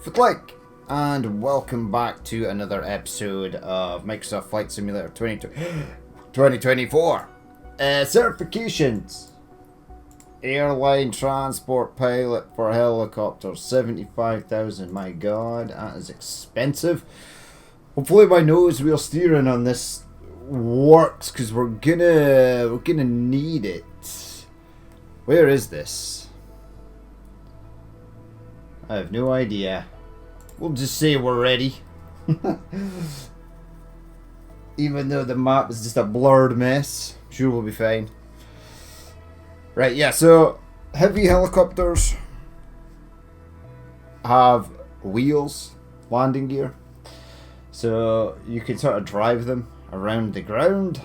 Flick, and welcome back to another episode of Microsoft Flight Simulator 2024. Certifications. Airline transport pilot for helicopters, 75,000. My god, that is expensive. Hopefully my nose wheel steering on this works, because we're gonna need it. Where is this? I have no idea. We'll just say we're ready. Even though the map is just a blurred mess. Sure, we'll be fine. Right, yeah, so heavy helicopters have wheels, landing gear. So you can sort of drive them around the ground.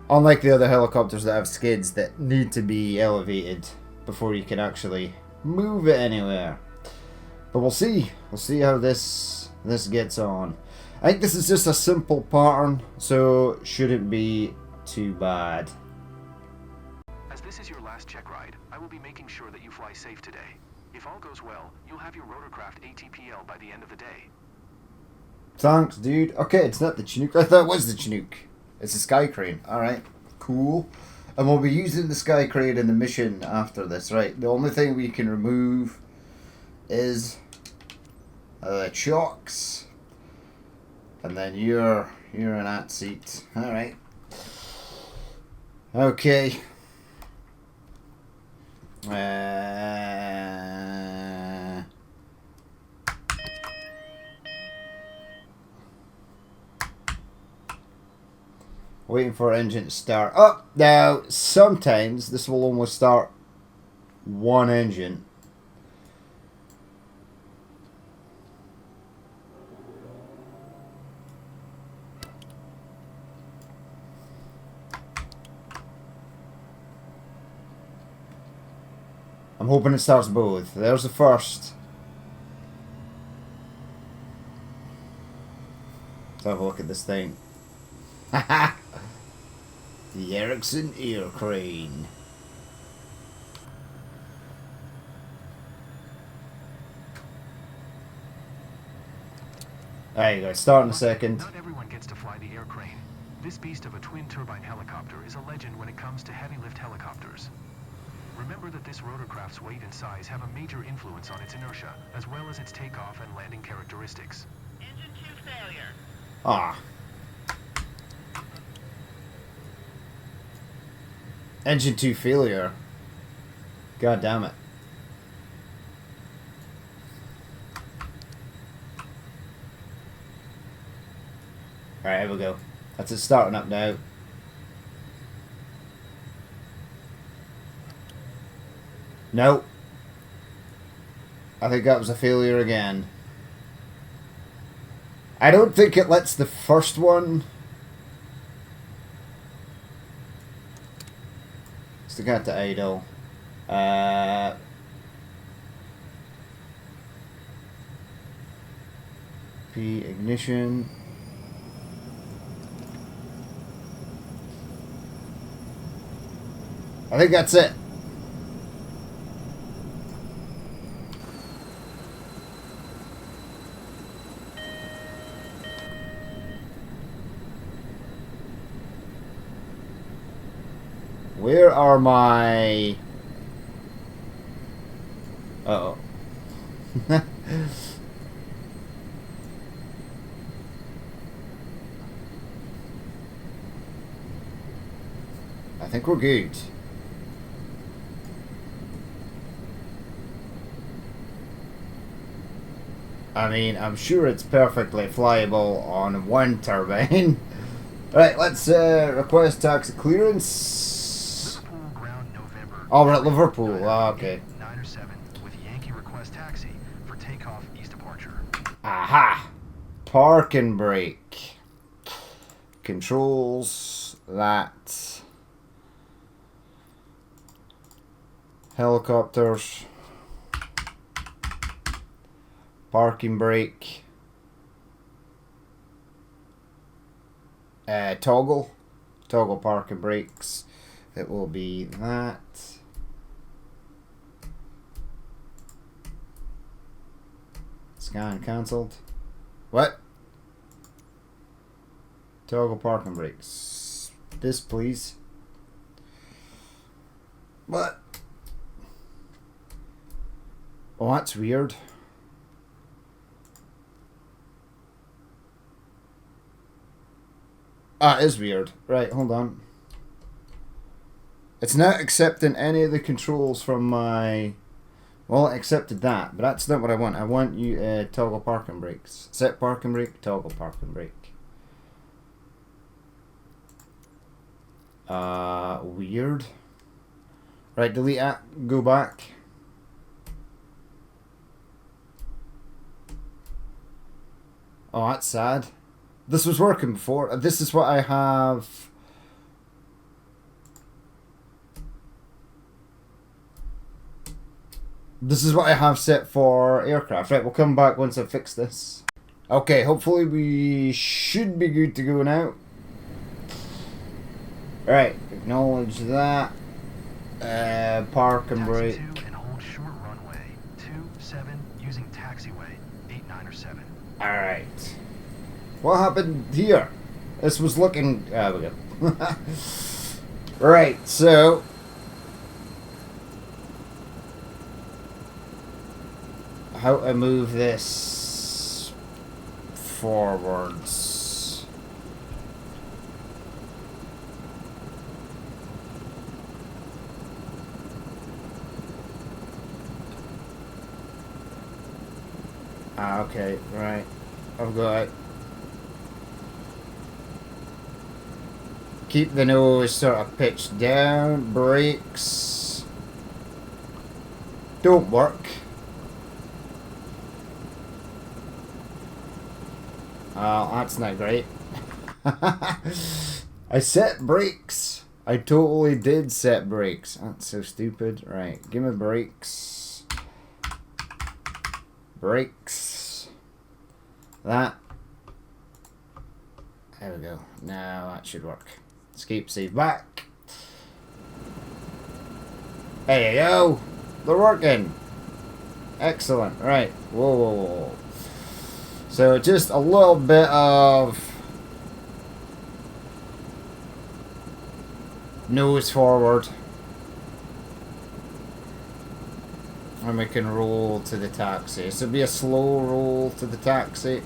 Unlike the other helicopters that have skids that need to be elevated before you can actually move it anywhere. But we'll see. We'll see how this gets on. I think this is just a simple pattern, so shouldn't be too bad. As this is your last check ride, I will be making sure that you fly safe today. If all goes well, you'll have your rotorcraft ATPL by the end of the day. Thanks, dude. Okay, it's not the Chinook. I thought it was the Chinook. It's the Sky Crane. Alright, cool. And we'll be using the Sky Crane in the mission after this, right? The only thing we can remove is the chocks. And then you're in that seat. Alright. Okay. Waiting for engine to start up. Now, sometimes this will only start one engine. I'm hoping it starts both. There's the first. Let's have a look at this thing. Haha! The Erikson air crane. There you go, start in a second. Not everyone gets to fly the air crane. This beast of a twin-turbine helicopter is a legend when it comes to heavy-lift helicopters. Remember that this rotorcraft's weight and size have a major influence on its inertia, as well as its takeoff and landing characteristics. Engine 2 failure. Ah. Engine 2 failure. God damn it. Alright, here we go. That's it starting up now. No. I think that was a failure again. I don't think it lets the first one. Stick out to idle. P ignition. I think that's it. Where are my... Uh-oh. I think we're good. I mean, I'm sure it's perfectly flyable on one turbine. Right, let's request taxi clearance. Liverpool ground November. Oh, we're at Liverpool. Oh, okay. 9 or 7 with Yankee request taxi for takeoff east departure. Aha! Park and brake. Controls that. Helicopters. Parking brake. Toggle parking brakes. It will be that. Scan cancelled. What? Toggle parking brakes. This, please. What? Oh, that's weird. Ah, it is weird. Right, hold on. It's not accepting any of the controls from my... Well, it accepted that, but that's not what I want. I want you toggle parking brakes. Set parking brake, toggle parking brake. Weird. Right, delete that. Go back. Oh, that's sad. This was working before. This is what I have... This is what I have set for aircraft. Right, we'll come back once I fix this. Okay, hopefully we should be good to go now. Right, acknowledge that. Park and brake. Taxi 2 and hold short runway. 27 using taxiway. 89 or 7. Alright. What happened here? This was looking... Ah, we go. Right, so... How to move this forwards. Ah, okay, right. I've got it. Keep the nose sort of pitched down. Brakes. Don't work. Oh, that's not great. I set brakes. I totally did set brakes. That's so stupid. Right, give me brakes. Brakes. That. There we go. Now that should work. Escape, save, back. There you go. They're working. Excellent. Right. Whoa, whoa, whoa. So just a little bit of nose forward. And we can roll to the taxi. So it'll be a slow roll to the taxi.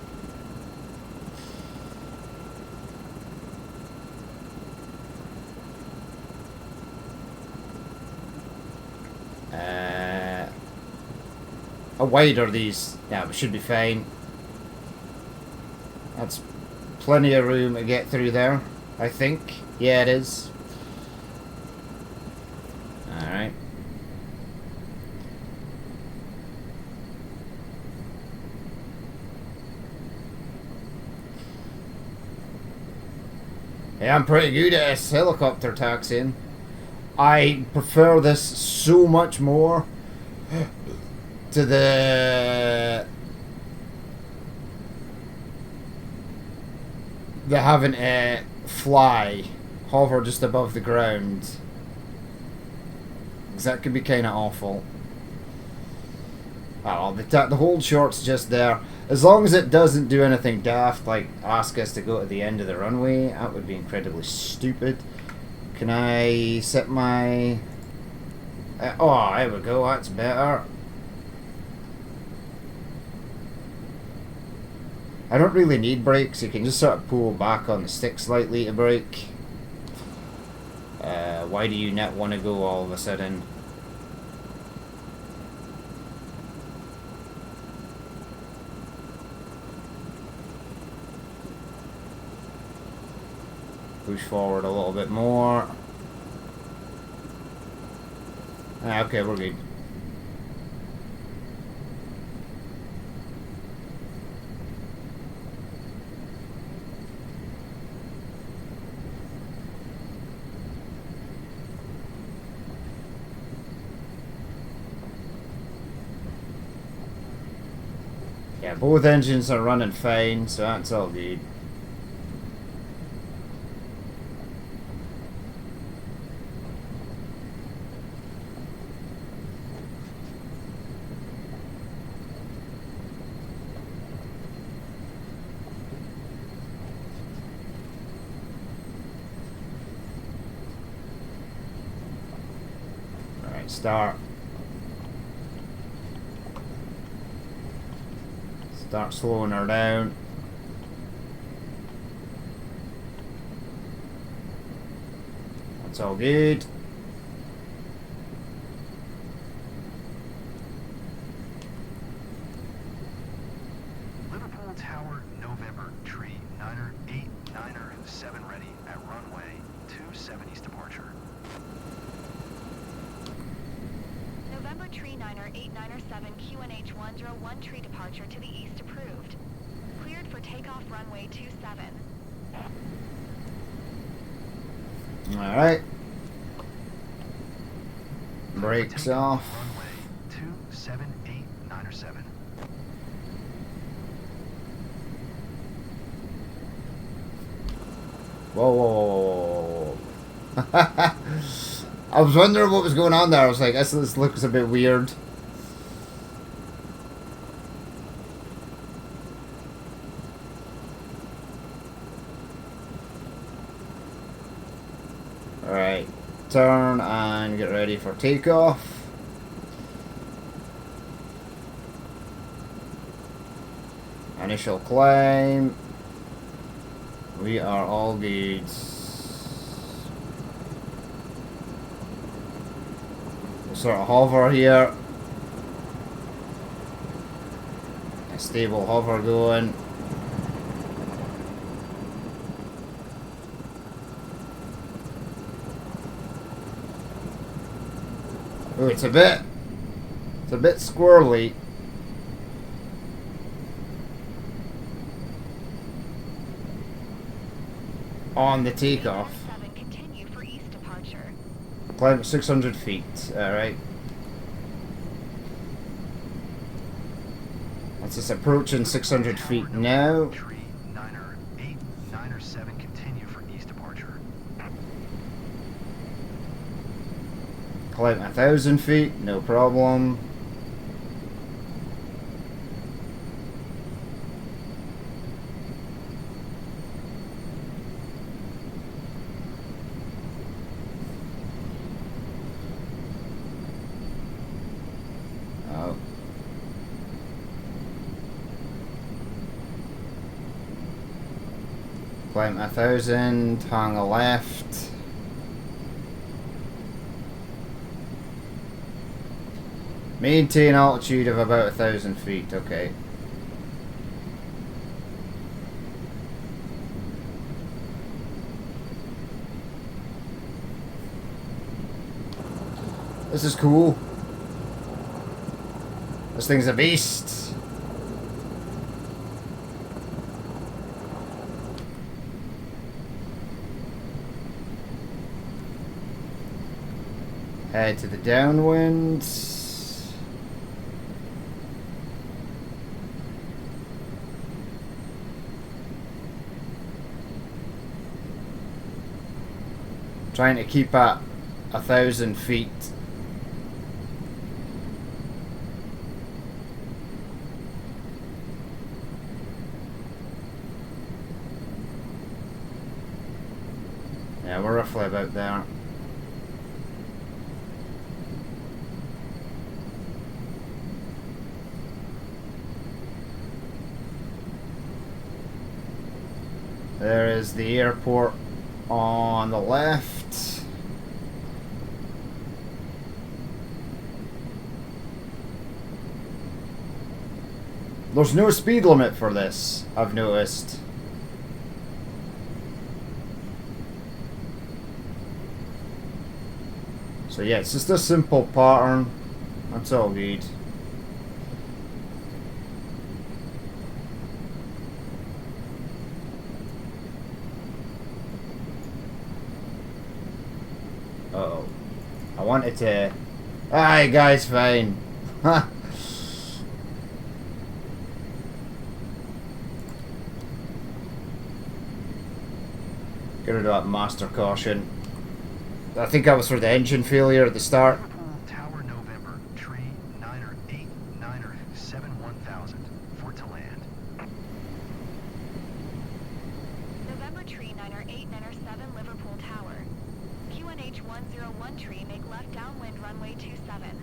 How wide are these? Yeah, we should be fine. That's plenty of room to get through there, I think. Yeah, it is. Alright. Yeah, I'm pretty good at this helicopter taxiing. I prefer this so much more to the having to hover just above the ground, because that could be kind of awful. Oh, the hold short's just there. As long as it doesn't do anything daft, like ask us to go to the end of the runway, that would be incredibly stupid. Can I set my... oh, there we go, that's better. I don't really need brakes, you can just sort of pull back on the stick slightly to brake. Why do you not want to go all of a sudden? Push forward a little bit more. Okay, we're good. Yeah, both engines are running fine, so that's all good. Start slowing her down. That's all good. Liverpool Tower, November, tree, 9er, 8, 9er, 7 ready at runway 27 east departure. November tree 9er, 8, 9er, 7, QNH 101 tree departure to the east approved. Cleared for takeoff runway 27. Alright. Brakes off. Runway 278, 9er, 7. Whoa, whoa, whoa, whoa, whoa. I was wondering what was going on there. I was like, this looks a bit weird. Alright, turn and get ready for takeoff. Initial climb. We are all good. We'll sort of hover here. A stable hover going. Oh, it's a bit squirrely. On the takeoff. 7, continue for east departure. Climb at 600 feet. Alright. That's just approaching 600 feet now. Tree, 9er, 8, 9er, 7, continue for east departure. Climb 1,000 feet, no problem. Oh. Climb 1,000, hang a left. Maintain altitude of about 1,000 feet, okay. This is cool. This thing's a beast. Head to the downwind. Trying to keep at 1,000 feet. Yeah, we're roughly about there. There is the airport on the left. There's no speed limit for this, I've noticed. So yeah, it's just a simple pattern. That's all good. Uh-oh. I wanted to... Aye, guys, fine. Huh. Get rid of that master caution. I think that was for the engine failure at the start. Liverpool Tower, November, tree, 9er, 8, 9er, 7, 1,000, for to land. November tree 9er, 8, 9er, 7, Liverpool Tower. QNH 101 tree, make left downwind runway 27.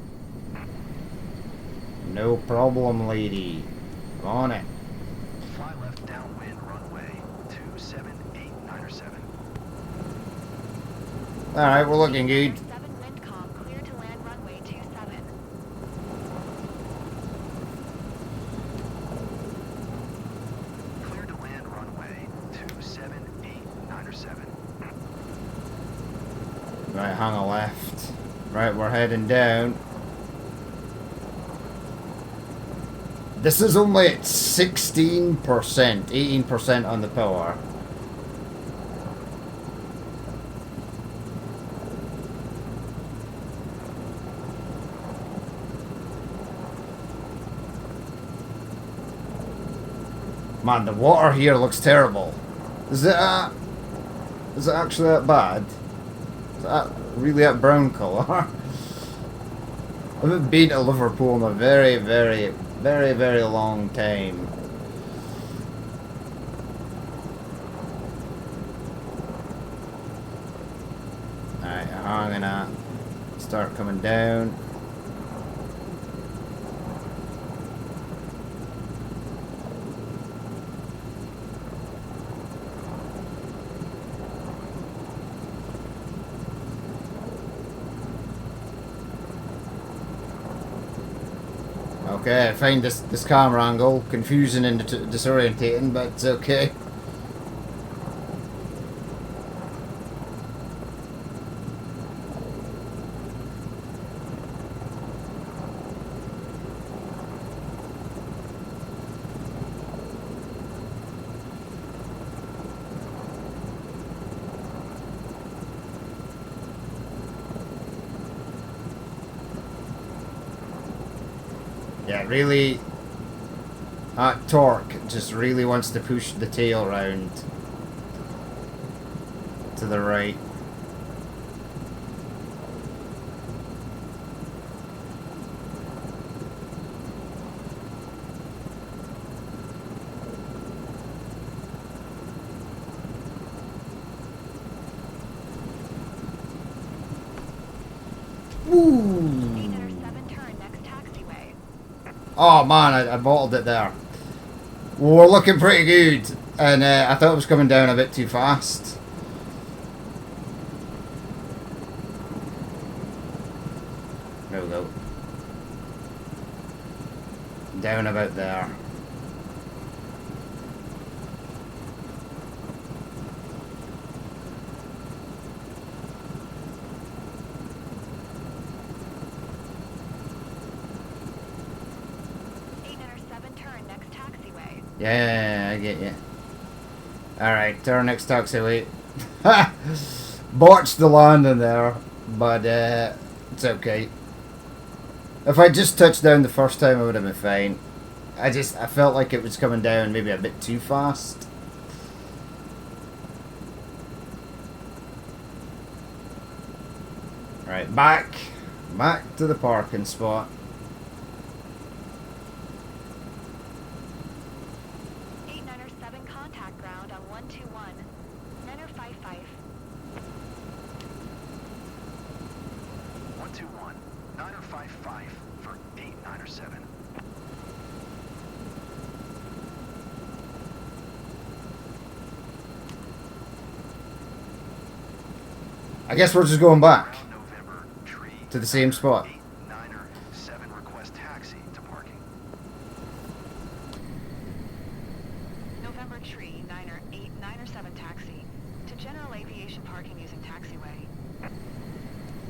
No problem, lady. I'm on it. Fly left downwind runway 27897. Alright, we're looking good. 7 wind calm, clear to land runway 27. Clear to land runway 27897. Right, hang a left. Right, we're heading down. This is only at 16%, 18% on the power. Man, the water here looks terrible. Is it actually that bad? Is that really that brown colour? I haven't been to Liverpool in a very, very, very, very long time. Alright, I'm gonna start coming down. Okay, I find this camera angle confusing and disorientating, but it's okay. Yeah, really, that torque just really wants to push the tail round to the right. Ooh. Oh man, I bottled it there. Well, we're looking pretty good, and I thought it was coming down a bit too fast. There we go. Down about there. Yeah, I get you. Alright, to our next taxiway. Ha! Botched the landing there, but it's okay. If I just touched down the first time, I would have been fine. I felt like it was coming down maybe a bit too fast. Right, back to the parking spot. I guess we're just going back to the same spot. November tree, 997 taxi to general aviation parking using taxiway.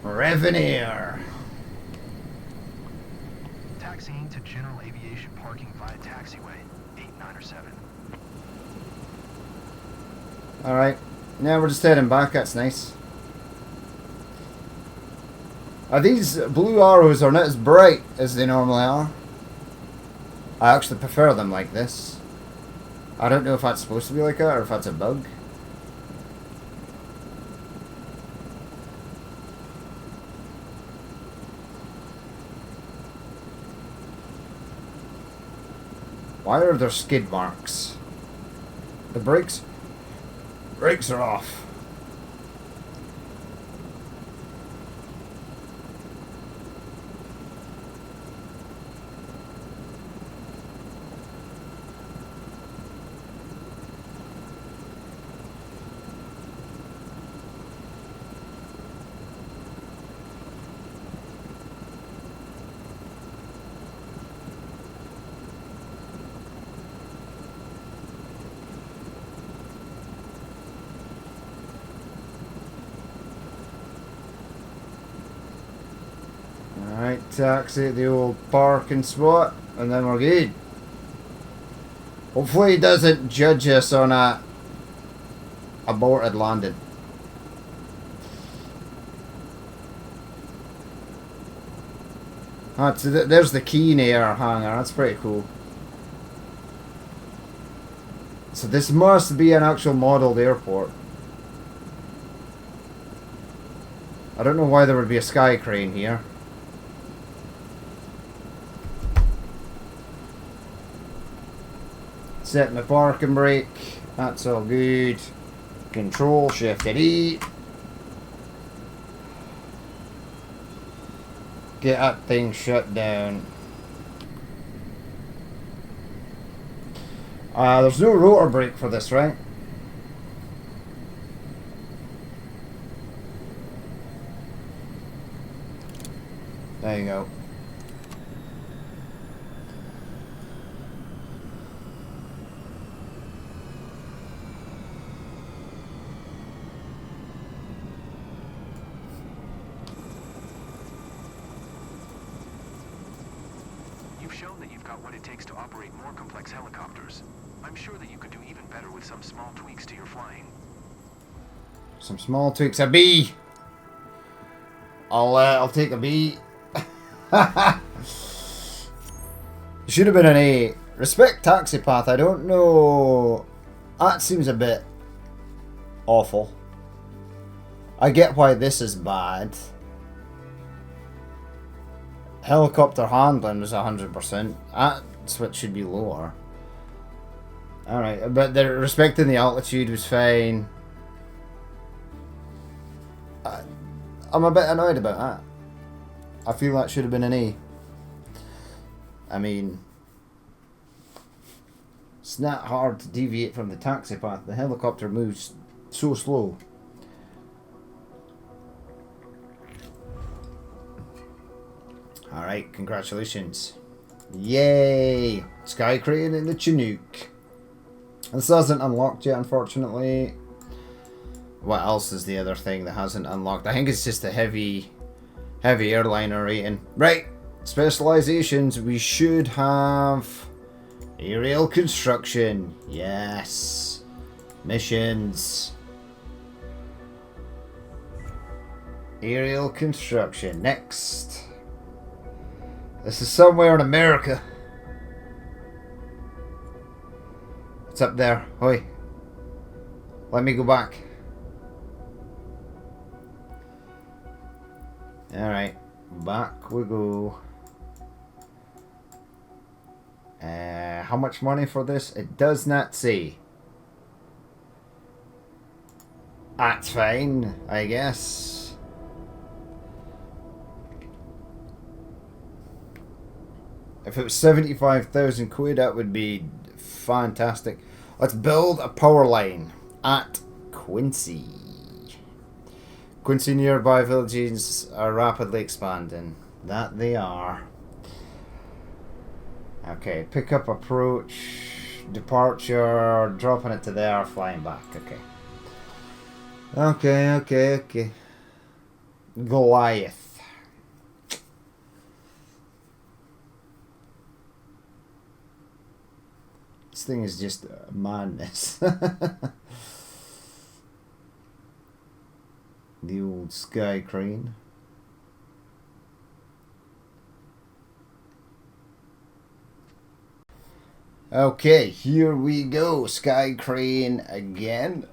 Reveneer. Taxiing to general aviation parking via taxiway, 897. Alright. Now we're just heading back, that's nice. These blue arrows are not as bright as they normally are. I actually prefer them like this. I don't know if that's supposed to be like that or if that's a bug. Why are there skid marks? The brakes are off. Taxi at the old parking spot, and then we're good. Hopefully he doesn't judge us on a aborted landing. There's the Keen Air hangar. That's pretty cool. So this must be an actual modelled airport. I don't know why there would be a sky crane here. Set my parking brake. That's all good. Control Shift and E. Get that thing shut down. There's no rotor brake for this, right? There you go. You've shown that you've got what it takes to operate more complex helicopters. I'm sure that you could do even better with some small tweaks to your flying. Some small tweaks. A B. I'll take a B. Should have been an A. Respect taxi path. I don't know. That seems a bit awful. I get why this is bad. Helicopter handling was 100%. That's what should be lower. Alright, but the respecting the altitude was fine. I'm a bit annoyed about that. I feel that should have been an A. I mean, it's not hard to deviate from the taxi path. The helicopter moves so slow. Alright, congratulations. Yay! Sky crane in the Chinook. This hasn't unlocked yet, unfortunately. What else is the other thing that hasn't unlocked? I think it's just a heavy airliner rating. Right, specializations. We should have aerial construction. Yes. Missions. Aerial construction. Next. This is somewhere in America. It's up there. Hoi. Let me go back. Alright. Back we go. How much money for this? It does not say. That's fine, I guess. If it was 75,000 quid, that would be fantastic. Let's build a power line at Quincy. Quincy nearby villages are rapidly expanding. That they are. Okay, pick up approach, departure, dropping it to there, flying back. Okay. Goliath. This thing is just madness. The old sky crane. Okay, here we go. Sky crane again.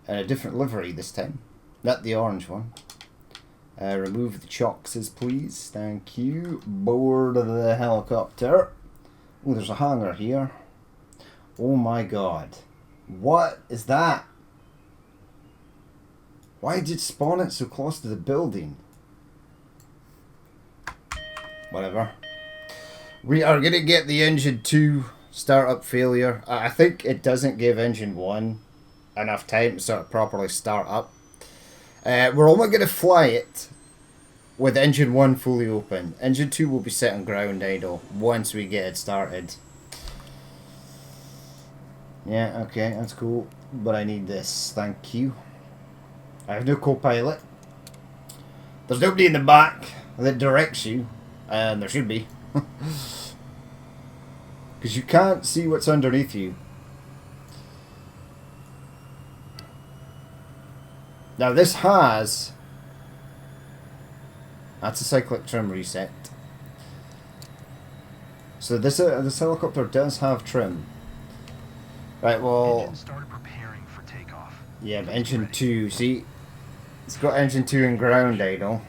And a different livery this time. Not the orange one. Remove the choxes, please. Thank you. Board of the helicopter. Oh, there's a hangar here. Oh my god. What is that? Why did it spawn it so close to the building? Whatever. We are going to get the engine 2 startup failure. I think it doesn't give engine 1 enough time to sort of properly start up. We're only going to fly it with engine 1 fully open. Engine 2 will be set on ground idle once we get it started. Yeah, okay, that's cool. But I need this. Thank you. I have no co-pilot. There's nobody in the back that directs you, and there should be. Because you can't see what's underneath you. Now this has... That's a cyclic trim reset. So this helicopter does have trim. Right, well... Engine started preparing for takeoff. Yeah, but engine 2, see? It's got engine 2 and ground idle.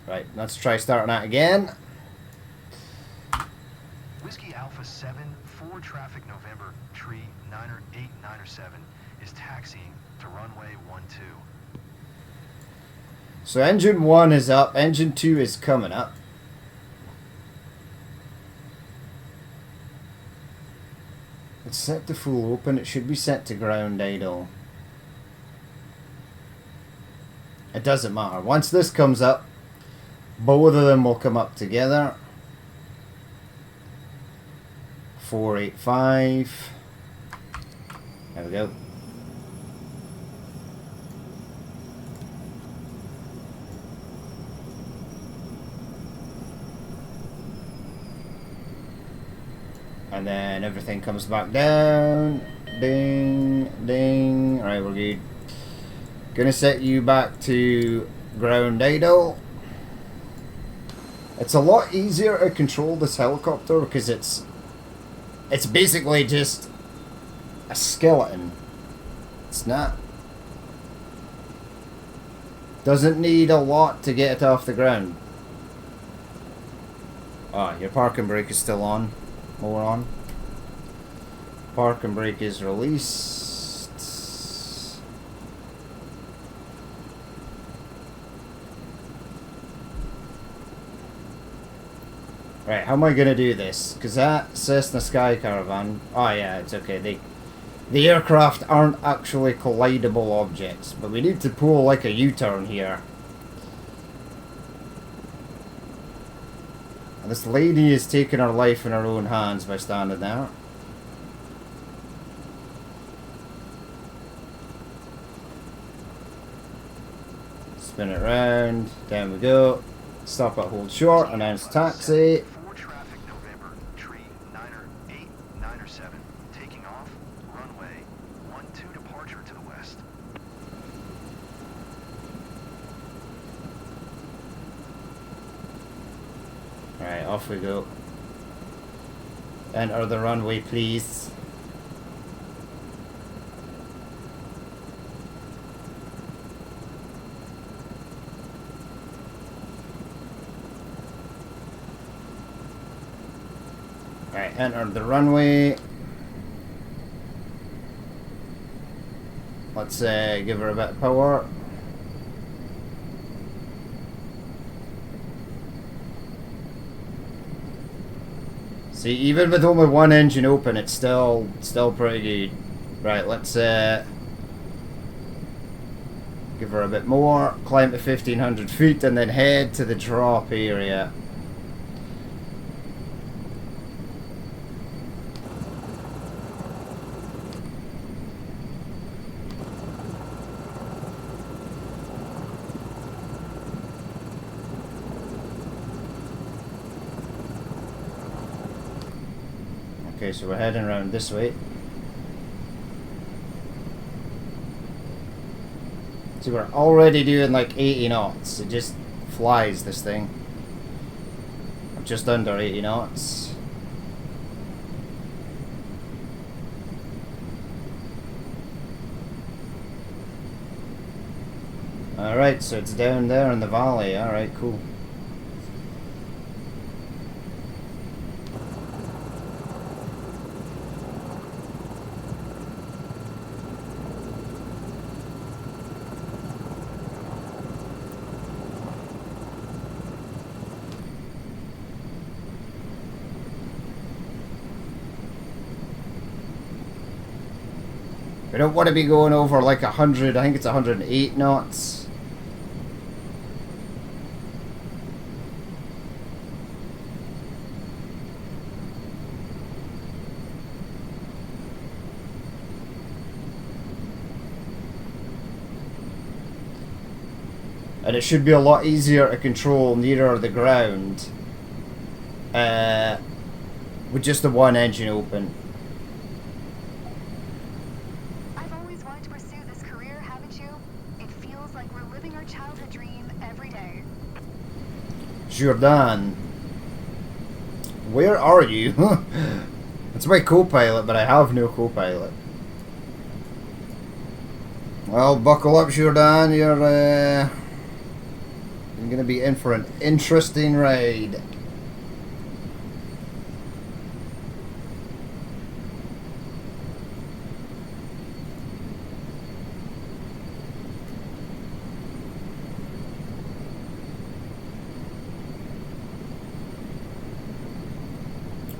Right, let's try starting that again. Whiskey Alpha 7, 4 traffic November, tree 98907 is taxiing to runway 12. So engine 1 is up, engine 2 is coming up. It's set to full open, it should be set to ground idle. It doesn't matter. Once this comes up, both of them will come up together. 485. There we go. And then everything comes back down. Ding, ding. Alright, we're good. Gonna set you back to ground idle. It's a lot easier to control this helicopter because it's basically just a skeleton. It's not. Doesn't need a lot to get it off the ground. Ah, your parking brake is still on. More on. Parking brake is released. Right, how am I going to do this? Because that Cessna Sky Caravan... Oh yeah, it's okay. The aircraft aren't actually collidable objects. But we need to pull like a U-turn here. And this lady is taking her life in her own hands by standing there. Spin it round. Down we go. Stop at hold short. Announce taxi. Traffic November, tree 98907, taking off, runway 12 departure to the west. Alright, off we go. Enter the runway, please. Alright, enter the runway. Let's give her a bit of power. See, even with only one engine open, it's still pretty good. Right, let's give her a bit more, climb to 1500 feet, and then head to the drop area. Okay, so we're heading around this way. So we're already doing like 80 knots. It just flies, this thing. Just under 80 knots. Alright, so it's down there in the valley. Alright, cool. We don't want to be going over like 100, I think it's 108 knots. And it should be a lot easier to control nearer the ground with just the one engine open. I've always wanted to pursue this career, haven't you? It feels like we're living our childhood dream every day. Jordan, where are you? It's my co-pilot, but I have no co-pilot. Well, buckle up, Jordan. You're going to be in for an interesting ride.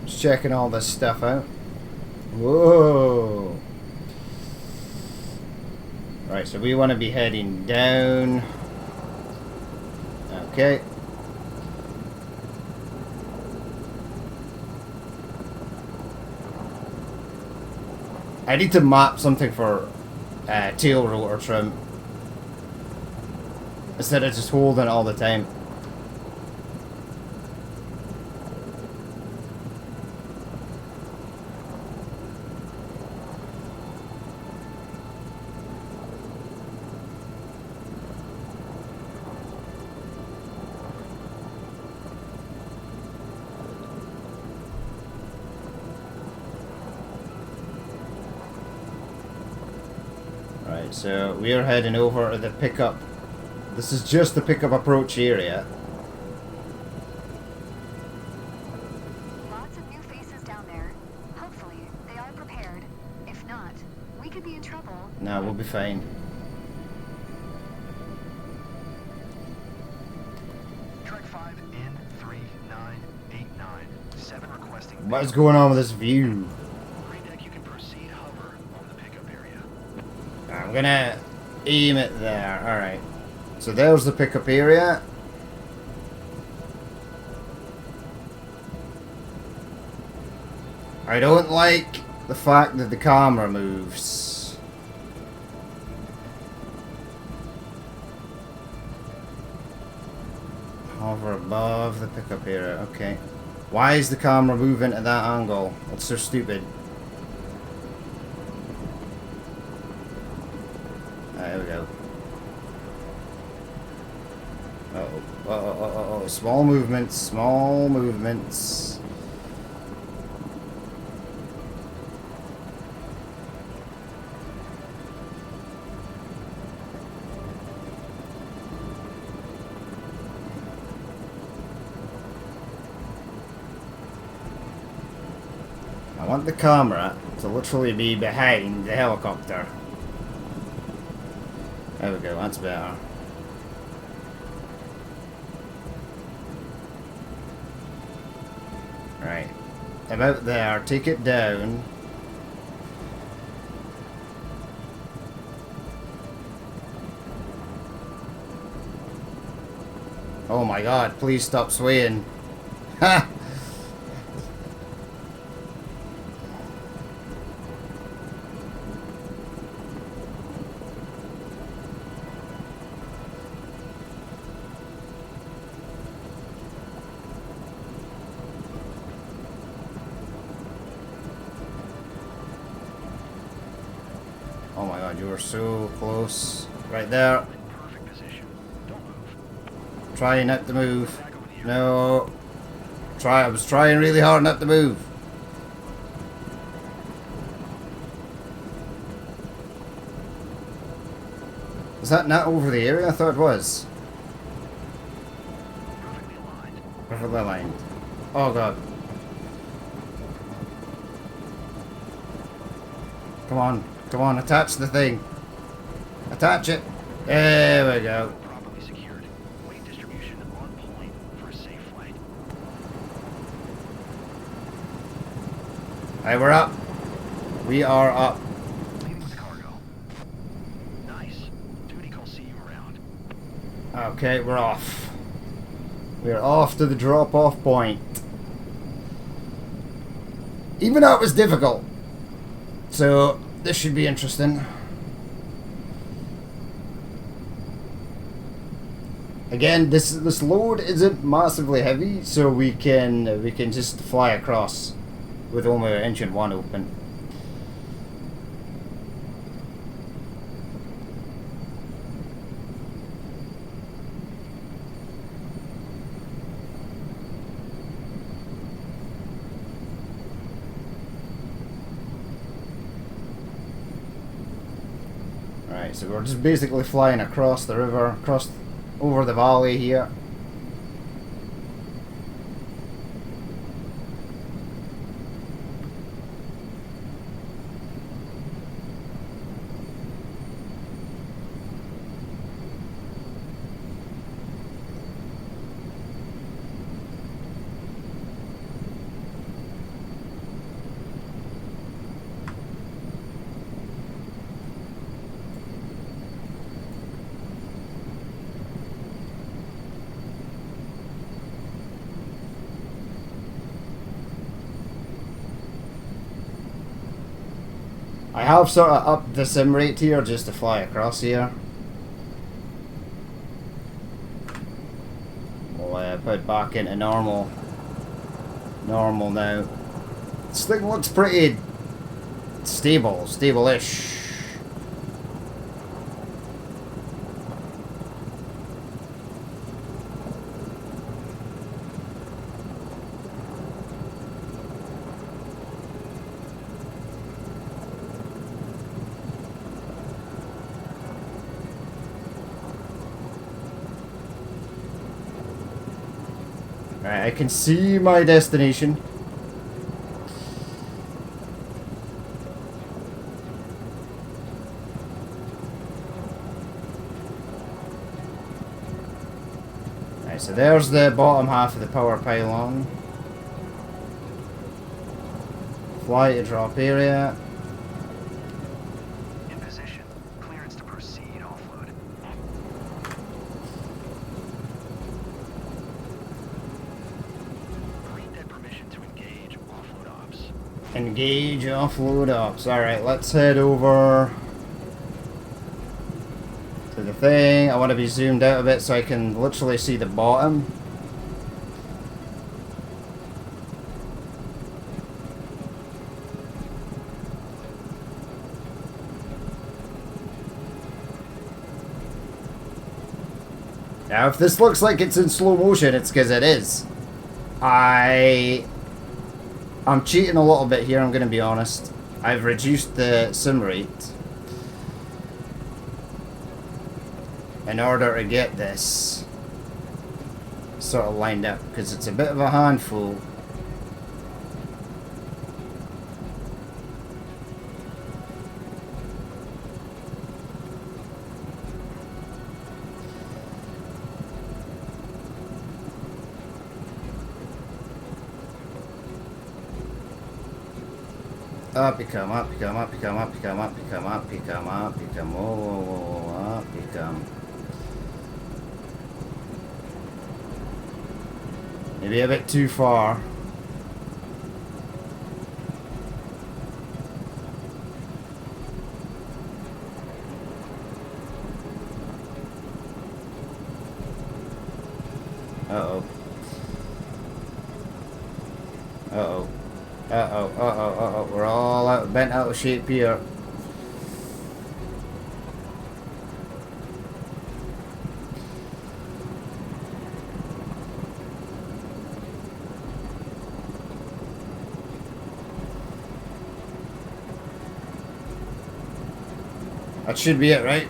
Just checking all this stuff out. Whoa. Right, so we want to be heading down. Okay. I need to map something for tail rotor trim instead of just holding it all the time. So we are heading over to the pickup. This is just the pickup approach area. Lots of new faces down there. Hopefully, they are prepared. If not, we could be in trouble. No, we'll be fine. Track 5 in 3989. 7 requesting. What is going on with this view? Green deck, you can proceed hover on the pickup area. I'm gonna aim it there. Alright. So there's the pickup area. I don't like the fact that the camera moves. Hover above the pickup area. Okay. Why is the camera moving at that angle? That's so stupid. There we go. Uh-oh. Small movements, small movements. I want the camera to literally be behind the helicopter. There we go, that's better. Right. About there, take it down. Oh my god, please stop swaying. Ha! Oh my god, you were so close. Right there. Perfect position. Don't move. Try not to move. No. I was trying really hard not to move. Is that not over the area? I thought it was. Perfectly aligned. Perfectly aligned. Oh god. Come on. Come on, attach the thing. Attach it. There we go. Properly secured. Weight distribution on point for a safe flight. Alright, we're up. We are up. Leading with the cargo. Nice. Duty call, see you around. Okay, we're off. We're off to the drop-off point. Even though it was difficult. So, this should be interesting. Again, this load isn't massively heavy, so we can just fly across with only engine 1 open. Right, so we're just basically flying across the river, over the valley here. I have sort of upped the sim rate here just to fly across here. We'll put it back into normal now. This thing looks pretty stable-ish. Right, I can see my destination. Right, so there's the bottom half of the power pylon. Fly to drop area. In position. Clearance to proceed offload. Green dead permission to engage offload ops. Engage offload ops. Alright, let's head over to the thing. I want to be zoomed out a bit so I can literally see the bottom. Now, if this looks like it's in slow motion, it's because it is. I'm cheating a little bit here, I'm going to be honest. I've reduced the sim rate in order to get this sort of lined up, because it's a bit of a handful. Up you come, up you come, up you come, up you come, up you come, up you come, up you come, oh, up you come. Maybe a bit too far. Uh-oh. Uh-oh. Uh-oh, uh-oh, uh-oh. We're all bent out of shape here. That should be it, right?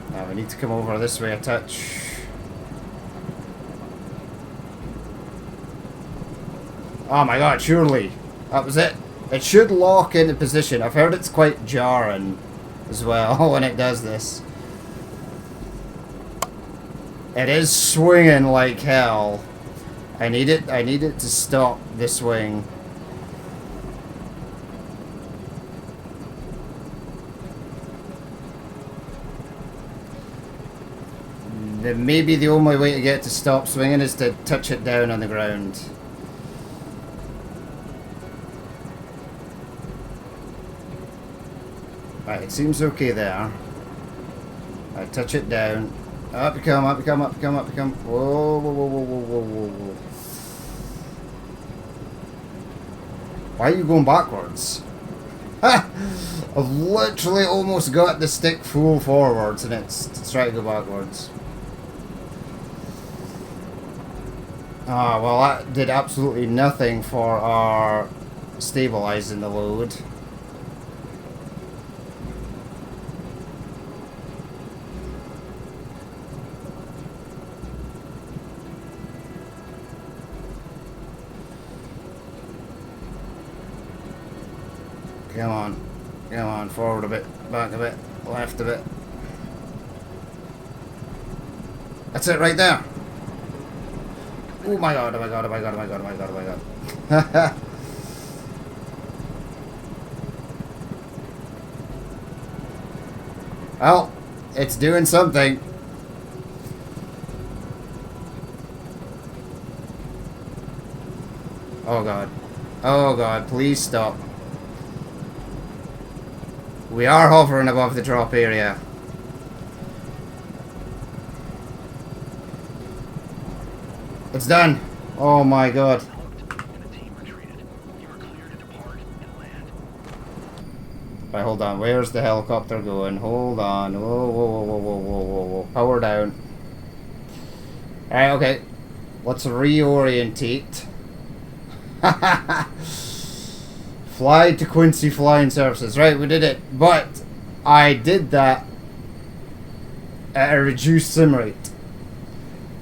Now we need to come over this way a touch. Oh my god, surely. That was it. It should lock into position. I've heard it's quite jarring as well when it does this. It is swinging like hell. I need it to stop the swing. Maybe the only way to get it to stop swinging is to touch it down on the ground. Right, it seems okay there. I touch it down. Up you come, up you come, up you come, up you come. Whoa, whoa, whoa, whoa, whoa, whoa, whoa, whoa. Why are you going backwards? Ha! I've literally almost got the stick full forwards and it's trying to go backwards. Ah, well that did absolutely nothing for our stabilizing the load. Come on, forward a bit, back a bit, left a bit. That's it right there. Oh my god, oh my god, oh my god, oh my god, oh my god, oh my god. Well, it's doing something. Oh god. Oh god, please stop. We are hovering above the drop area. It's done. Oh my god. Right, hold on. Where's the helicopter going? Hold on. Whoa, whoa, whoa, whoa, whoa, whoa, whoa, whoa. Power down. Alright, okay. Let's reorientate. Fly to Quincy Flying Services. Right, we did it. But I did that at a reduced sim rate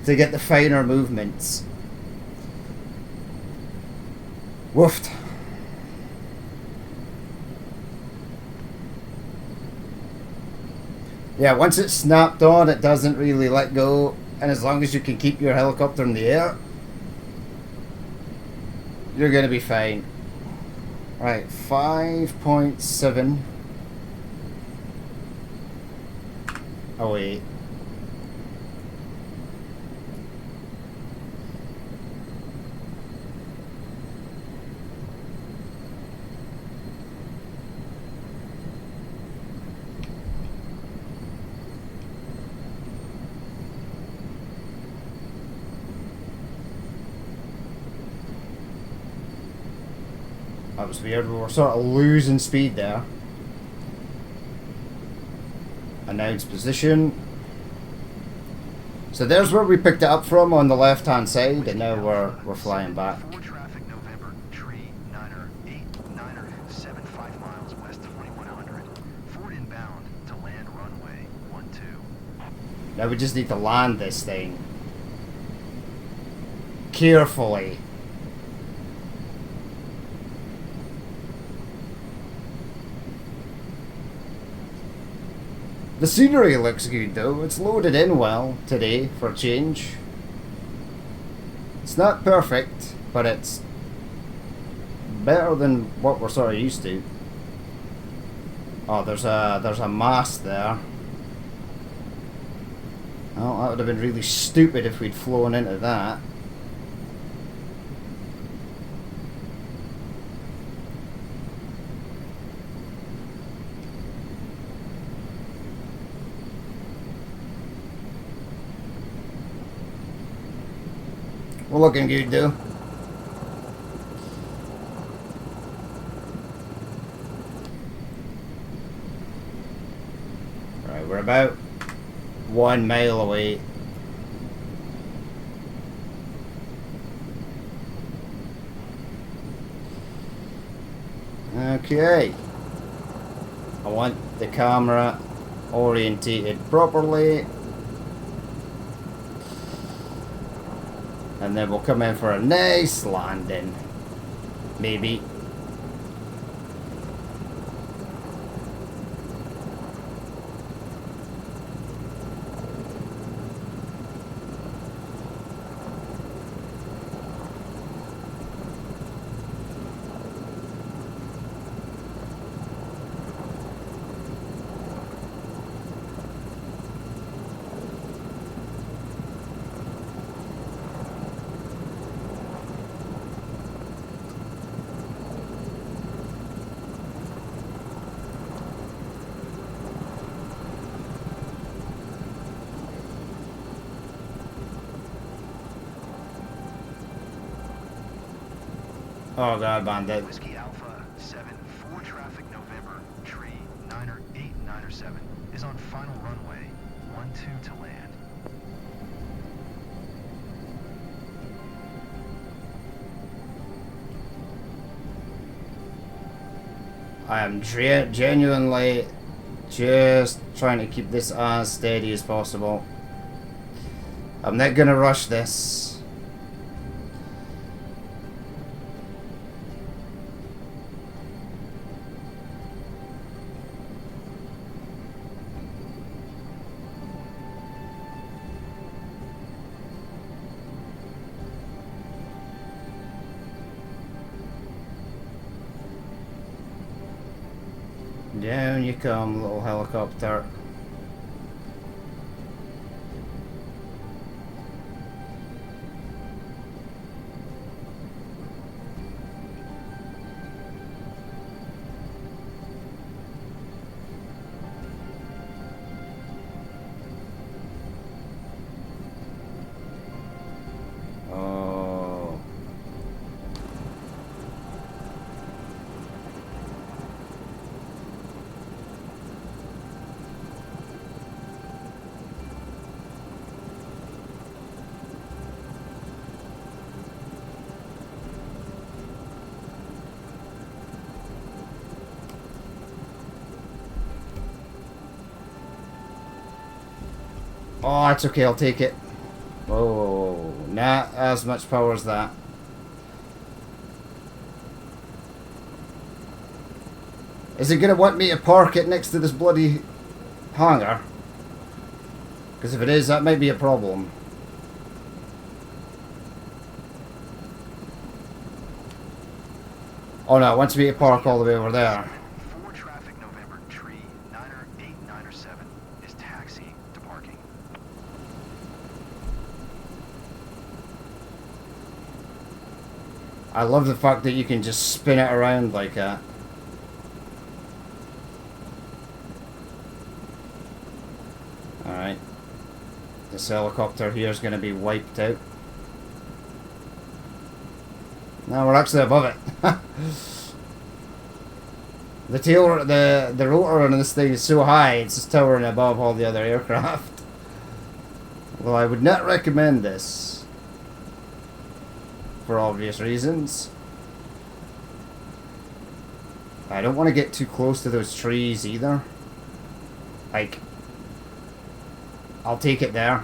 to get the finer movements. Woofed. Yeah, once it's snapped on, it doesn't really let go. And as long as you can keep your helicopter in the air, you're going to be fine. Right, 5.7 away. That was weird, we were sort of losing speed there. Announce position. So there's where we picked it up from on the left hand side, and now we're flying back. Forward traffic November, tree, 9er, 8, 9er, 75 miles west of 2100. Forward inbound to land runway, 12. Now we just need to land this thing. Carefully. The scenery looks good though, it's loaded in well today for a change. It's not perfect, but it's better than what we're sort of used to. Oh, there's a mast there. Oh, that would have been really stupid if we'd flown into that. We're looking good though. Right, we're about 1 mile away. Okay. I want the camera orientated properly. And then we'll come in for a nice landing. Maybe. Oh god, bandit. Whiskey Alpha 7, 4 traffic November, tree, Niner 8, Niner 7, is on final runway, 12 to land. I am genuinely just trying to keep this as steady as possible. I'm not gonna rush this. Down you come, little helicopter. Oh. Oh, it's okay, I'll take it. Oh, not as much power as that. Is it gonna want me to park it next to this bloody hangar? Because if it is, that might be a problem. Oh no, it wants me to park all the way over there. 4 traffic November, tree, Niner 8, Niner 7, is taxiing to parking. I love the fact that you can just spin it around like that. Alright. This helicopter here is going to be wiped out. Now we're actually above it. The rotor on this thing is so high, it's just towering above all the other aircraft. Although I would not recommend this. For obvious reasons. I don't want to get too close to those trees either. Like, I'll take it there.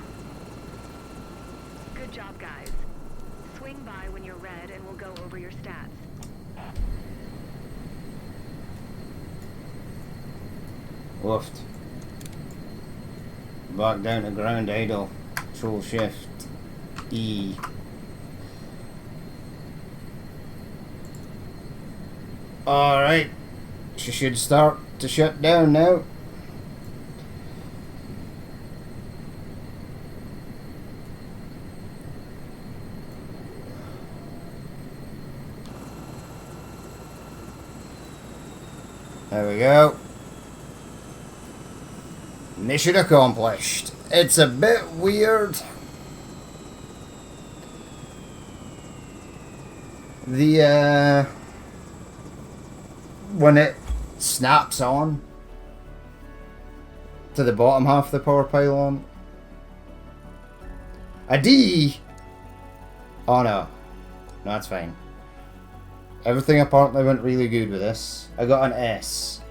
Good job, guys. Swing by when you're red and we'll go over your stats. Woofed. Back down to ground idle. Control shift. E. Alright. She should start to shut down now. There we go. Mission accomplished. It's a bit weird. When it snaps on to the bottom half of the power pylon. A D! Oh no. No, that's fine. Everything apparently went really good with this. I got an S.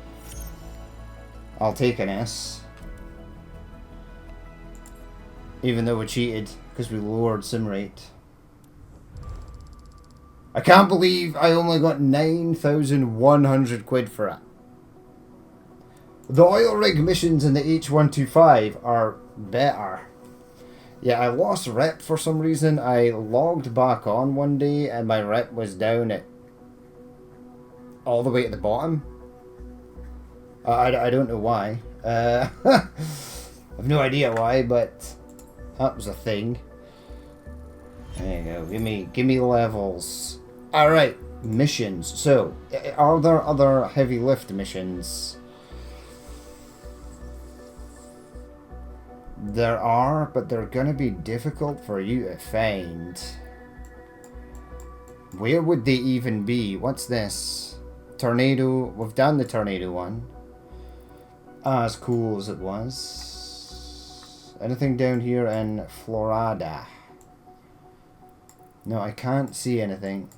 I'll take an S. Even though we cheated because we lowered sim rate. I can't believe I only got 9,100 quid for it. The oil rig missions in the H125 are better. Yeah, I lost rep for some reason. I logged back on one day and my rep was down at all the way at the bottom. I don't know why. I've no idea why, but that was a thing. There you go. Give me levels. Alright, missions. So, are there other heavy lift missions? There are, but they're gonna be difficult for you to find. Where would they even be? What's this? Tornado. We've done the tornado one. As cool as it was. Anything down here in Florida? No, I can't see anything.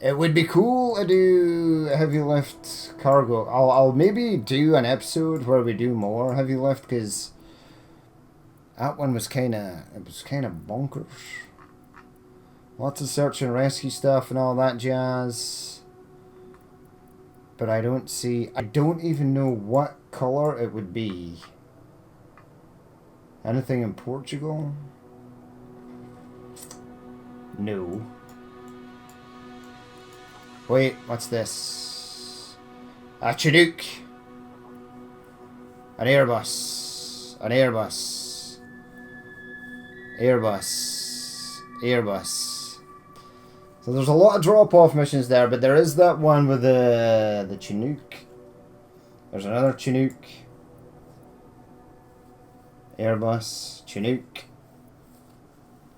It would be cool to do heavy lift cargo. I'll maybe do an episode where we do more heavy lift, because that one was kind of bonkers. Lots of search and rescue stuff and all that jazz. But I don't even know what color it would be. Anything in Portugal? No. Wait, what's this? A Chinook. An Airbus. An Airbus. Airbus. Airbus. So there's a lot of drop-off missions there, but there is that one with the Chinook. There's another Chinook. Airbus. Chinook.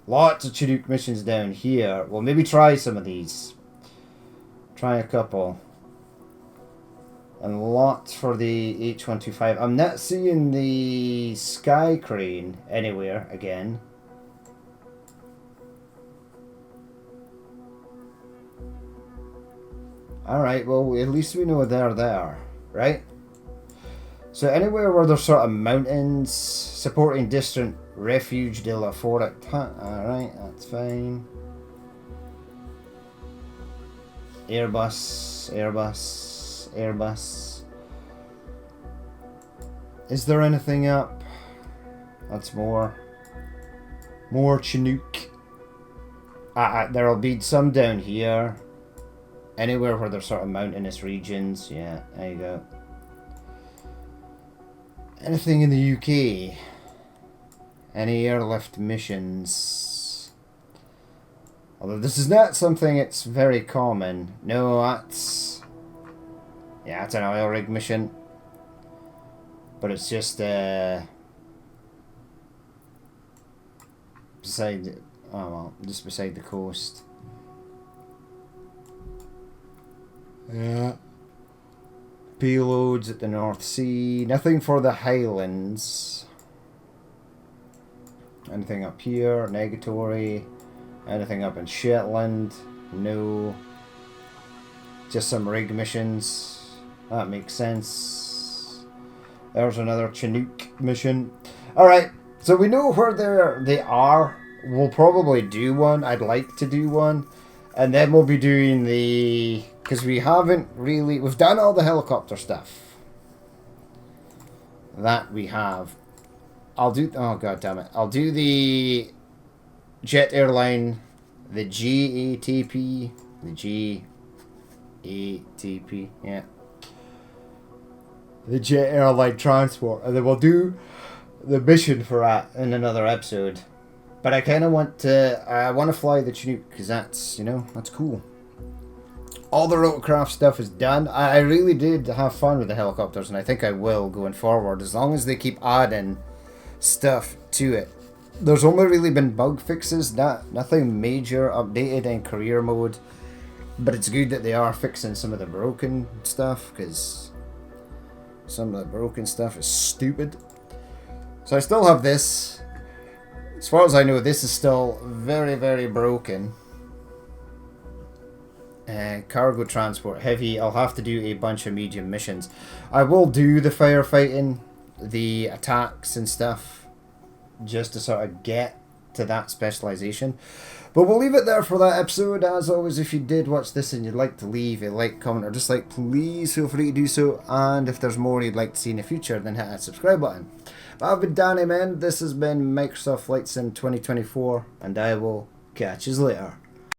Lots of Chinook missions down here. Well, maybe try some of these. Try a couple. And lots for the H-125. I'm not seeing the Sky Crane anywhere again. Alright, well, at least we know they're there, right? So anywhere where there's sort of mountains, supporting distant refuge de la Forêt. Alright, that's fine. Airbus, Airbus, Airbus. Is there anything up? That's more. More Chinook. There'll be some down here. Anywhere where there's sort of mountainous regions. Yeah, there you go. Anything in the UK? Any airlift missions? Although this is not something it's very common. No, that's... yeah, it's an oil rig mission. But it's just, beside... oh well, just beside the coast. Yeah. Payloads at the North Sea. Nothing for the Highlands. Anything up here? Negatory. Anything up in Shetland? No. Just some rig missions. That makes sense. There's another Chinook mission. Alright, so we know where they are. We'll probably do one. I'd like to do one. And then we'll be doing the... because we haven't really... we've done all the helicopter stuff. That we have. I'll do... oh, god damn it. I'll do the jet airline, the GATP, the GATP, yeah. The jet airline transport. And then we'll do the mission for that in another episode. But I kind of want to... I want to fly the Chinook, because that's, you know, that's cool. All the rotorcraft stuff is done. I really did have fun with the helicopters, and I think I will going forward, as long as they keep adding stuff to it. There's only really been bug fixes, nothing major updated in career mode, but it's good that they are fixing some of the broken stuff, because some of the broken stuff is stupid. So I still have this. As far as I know, this is still very, very broken. Cargo transport, heavy. I'll have to do a bunch of medium missions. I will do the firefighting, the attacks and stuff, just to sort of get to that specialization. But we'll leave it there for that episode. As always, if you did watch this and you'd like to leave a like, comment, or dislike, please feel free to do so. And if there's more you'd like to see in the future, then hit that subscribe button. But I've been Danny, man. This has been Microsoft Flight Sim 2024, and I will catch you later.